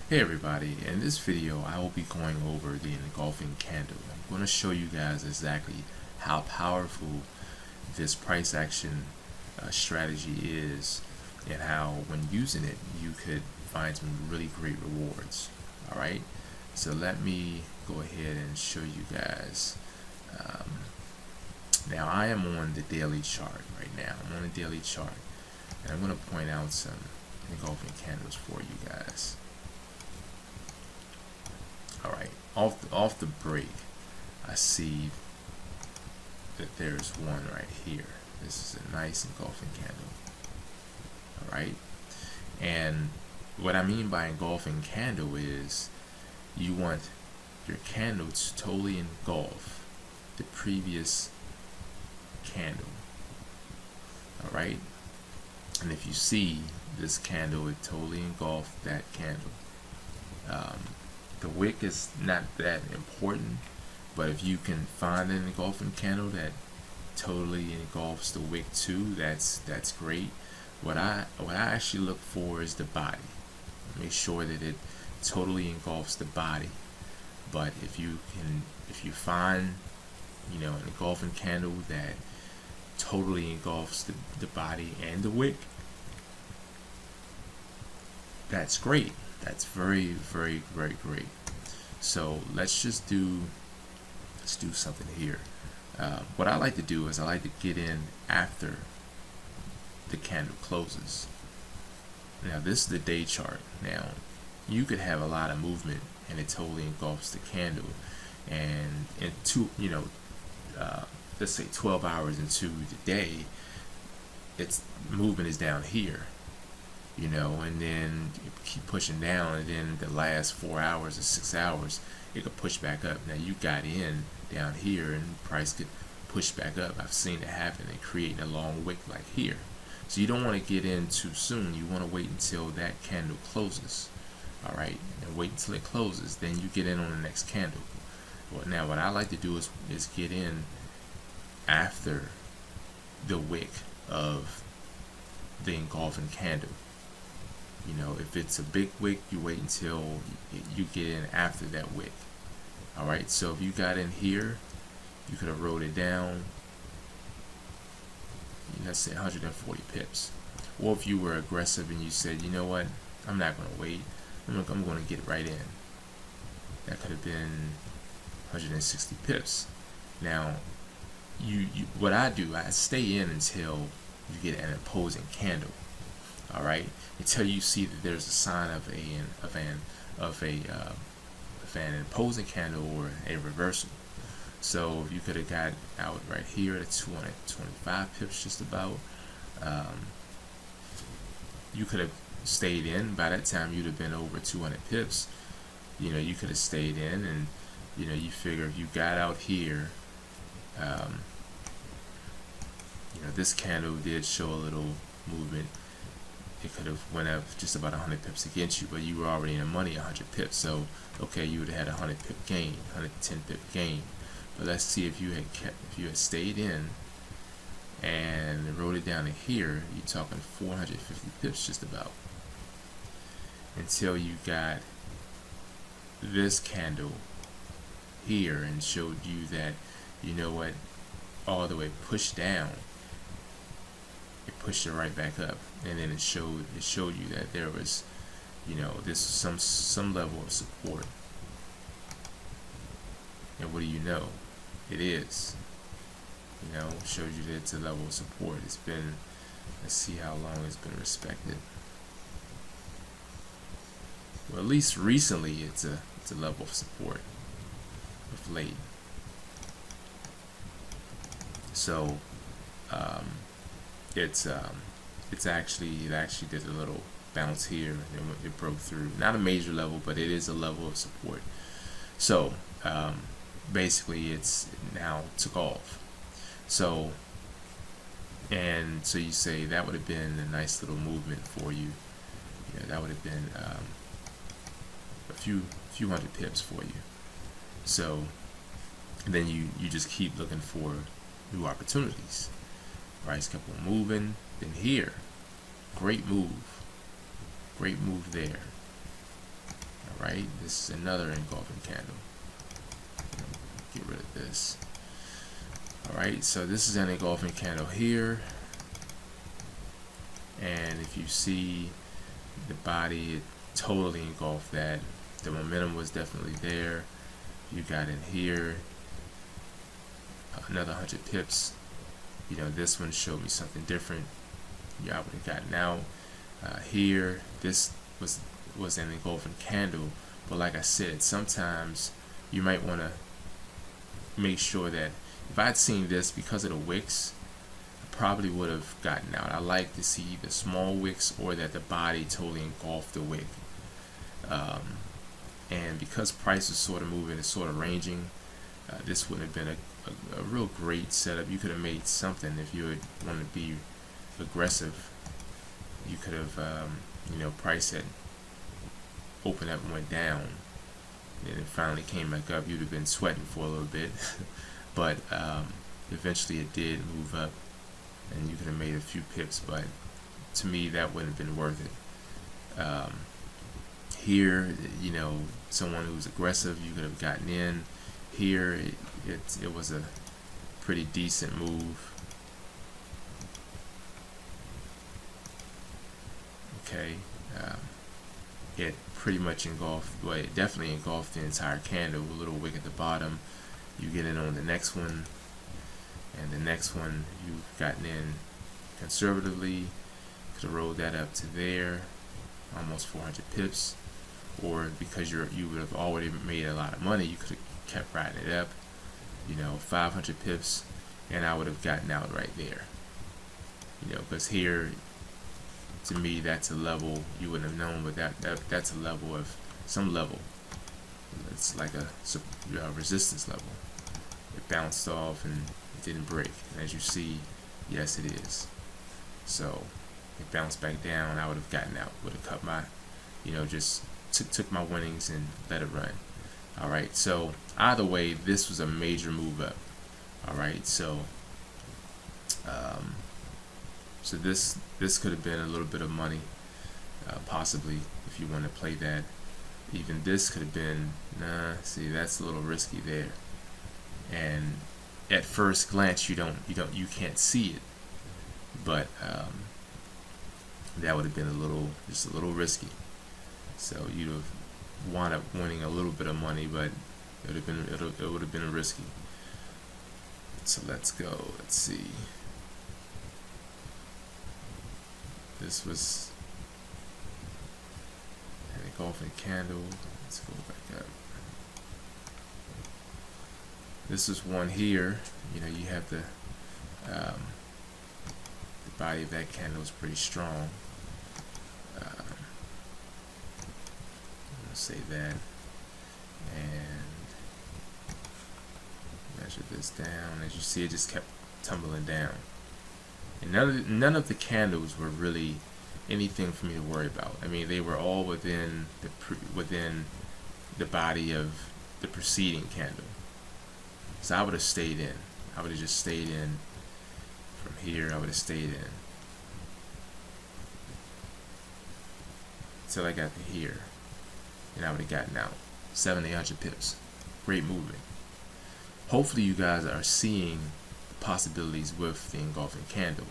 Hey everybody, in this video I will be going over the engulfing candle. I'm going to show you guys exactly how powerful this price action strategy is and how when using it you could find some really great rewards. Alright, so let me go ahead and show you guys. Now I am on the daily chart right now. I'm on the daily chart and I'm going to point out some engulfing candles for you guys. Alright, off the break, I see that there's one right here. This is a nice engulfing candle. Alright, and what I mean by engulfing candle is you want your candle to totally engulf the previous candle. Alright, and if you see this candle, it totally engulfed that candle. The wick is not that important, but if you can find an engulfing candle that totally engulfs the wick too, that's great. What I actually look for is the body. Make sure that it totally engulfs the body. But if you find an engulfing candle that totally engulfs the body and the wick, that's great. That's very, very, very great. So let's do something here. What I like to do is I like to get in after the candle closes. Now this is the day chart. Now you could have a lot of movement and it totally engulfs the candle, and let's say 12 hours into the day, its movement is down here. And then you keep pushing down, and then the last 4 hours or 6 hours it could push back up. Now you got in down here and price could push back up. I've seen it happen and creating a long wick like here. So you don't want to get in too soon. You want to wait until that candle closes. Alright, and wait until it closes, then you get in on the next candle. Well, now what I like to do is get in after the wick of the engulfing candle. If it's a big wick, you wait until you get in after that wick. Alright, so if you got in here, you could have wrote it down, let's say 140 pips. Or if you were aggressive and you said, you know what, I'm not going to wait, I'm going to get right in. That could have been 160 pips. Now, what I do, I stay in until you get an opposing candle. All right, until you see that there's a sign of an opposing candle or a reversal. So if you could have got out right here at 225 pips, just about, you could have stayed in. By that time, you'd have been over 200 pips. You could have stayed in, and you figure if you got out here, this candle did show a little movement. It could have went up just about 100 pips against you, but you were already in the money 100 pips. So okay, you would have had a 100 pip gain, 110 pip gain. But let's see if you had stayed in and wrote it down to here. You're talking 450 pips just about, until you got this candle here and showed you that all the way pushed down. It pushed it right back up, and then it showed you that there was this some level of support. And what do you know? It is. Shows you that it's a level of support. It's been, let's see how long it's been respected. Well, at least recently it's a level of support of late. So it actually did a little bounce here, and it broke through. Not a major level, but it is a level of support. So basically it now took off. So you say that would have been a nice little movement for you. That would have been a few hundred pips for you. So then you just keep looking for new opportunities. Price kept on moving. Then here, great move there. All right, this is another engulfing candle. Get rid of this. All right, so this is an engulfing candle here, and if you see the body, it totally engulfed that. The momentum was definitely there. You got in here another 100 pips. You know, this one showed me something different. Yeah, I would have gotten out here. This was an engulfing candle, but like I said, sometimes you might want to make sure that if I'd seen this, because of the wicks, I probably would have gotten out. I like to see either small wicks or that the body totally engulfed the wick. And because price is sort of moving, it's sort of ranging, this wouldn't have been a real great setup. You could have made something if you would want to be aggressive. You could have, you know, price had opened up and went down, and it finally came back up. You'd have been sweating for a little bit, but eventually it did move up, and you could have made a few pips. But to me, that wouldn't have been worth it. Here, you know, someone who's aggressive, you could have gotten in. Here, it was a pretty decent move. Okay, it pretty much engulfed, well, it definitely engulfed the entire candle. A little wick at the bottom. You get in on the next one, and the next one you've gotten in conservatively. Could have rolled that up to there, almost 400 pips. Or because you would have already made a lot of money, you could have kept riding it up, you know, 500 pips, and I would have gotten out right there. You know, because here, to me, that's a level you wouldn't have known, but that's a level of some level. It's like a resistance level. It bounced off and it didn't break. And as you see, yes, it is. So it bounced back down. I would have gotten out. Would have cut my, you know, just took my winnings and let it run. All right, so either way, this was a major move up. All right, so so this could have been a little bit of money, possibly, if you want to play that. Even this could have been, nah, see, that's a little risky there, and at first glance you can't see it, but that would have been just a little risky. So you'd have wound up winning a little bit of money, but it would have been risky. So let's go. Let's see. This was an engulfing candle. Let's go back up. This is one here. You know, you have the body of that candle is pretty strong. Say that, and measure this down. As you see, it just kept tumbling down, and none of the candles were really anything for me to worry about. I mean, they were all within the body of the preceding candle, so I would have stayed in. I would have just stayed in from here. I would have stayed in until I got to here, and I would have gotten out. 700-800 pips. Great movement. Hopefully you guys are seeing possibilities with the engulfing candle.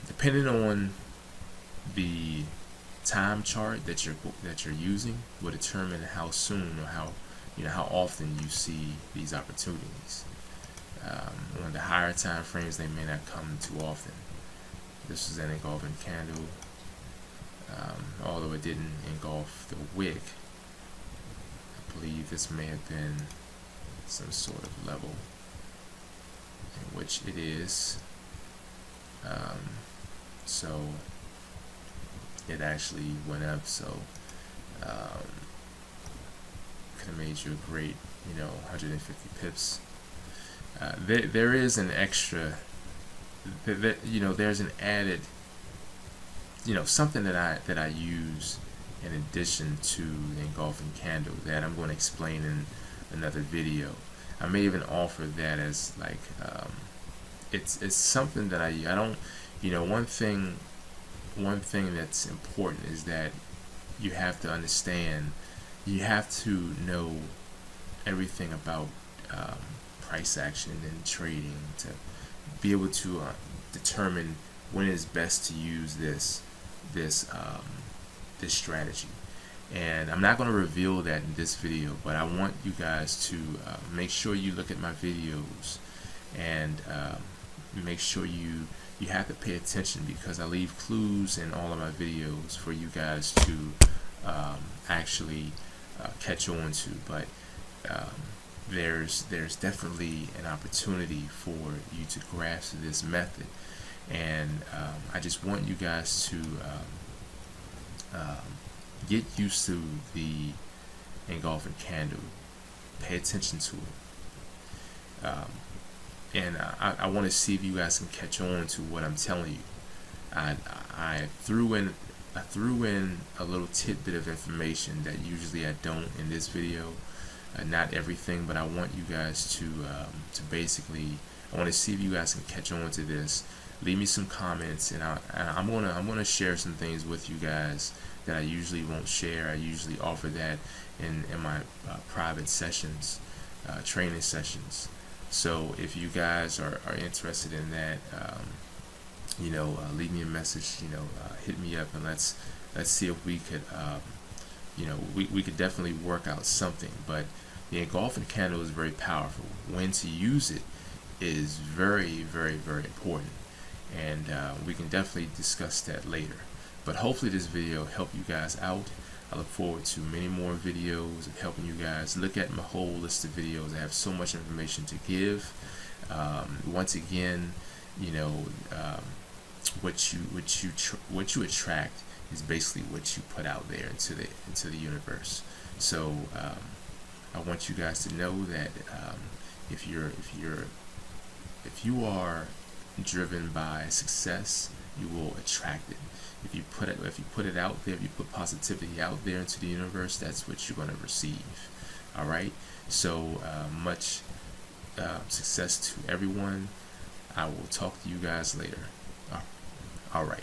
Depending on the time chart that you're using will determine how soon or how often you see these opportunities. On the higher time frames, they may not come too often. This is an engulfing candle. Although it didn't engulf the wick, I believe this may have been some sort of level, in which it is. So it actually went up, so could have made you a great, 150 pips. There is an extra, there's an added, something that I use in addition to the engulfing candle that I'm going to explain in another video. I may even offer that as like, it's something that I don't, one thing that's important is that you have to understand, you have to know everything about price action and trading to be able to determine when it's best to use this strategy. And I'm not going to reveal that in this video, but I want you guys to make sure you look at my videos, and make sure you have to pay attention, because I leave clues in all of my videos for you guys to actually catch on to. But there's definitely an opportunity for you to grasp this method, and I just want you guys to get used to the engulfing candle. Pay attention to it, and I want to see if you guys can catch on to what I'm telling you. I threw in a little tidbit of information that usually I don't in this video. Not everything, but I want you guys to basically, I want to see if you guys can catch on to this. Leave me some comments, and I'm gonna share some things with you guys that I usually won't share. I usually offer that in my private sessions, training sessions. So if you guys are interested in that, leave me a message. Hit me up, and let's see if we could, we could definitely work out something. But the engulfing candle is very powerful. When to use it is very, very, very important, and we can definitely discuss that later. But hopefully this video helped you guys out. I look forward to many more videos of helping you guys. Look at my whole list of videos. I have so much information to give. Once again, what you attract is basically what you put out there into the universe. So I want you guys to know that if you are driven by success, you will attract it. If you put it out there, if you put positivity out there into the universe, that's what you're going to receive. All right. So much success to everyone. I will talk to you guys later. All right.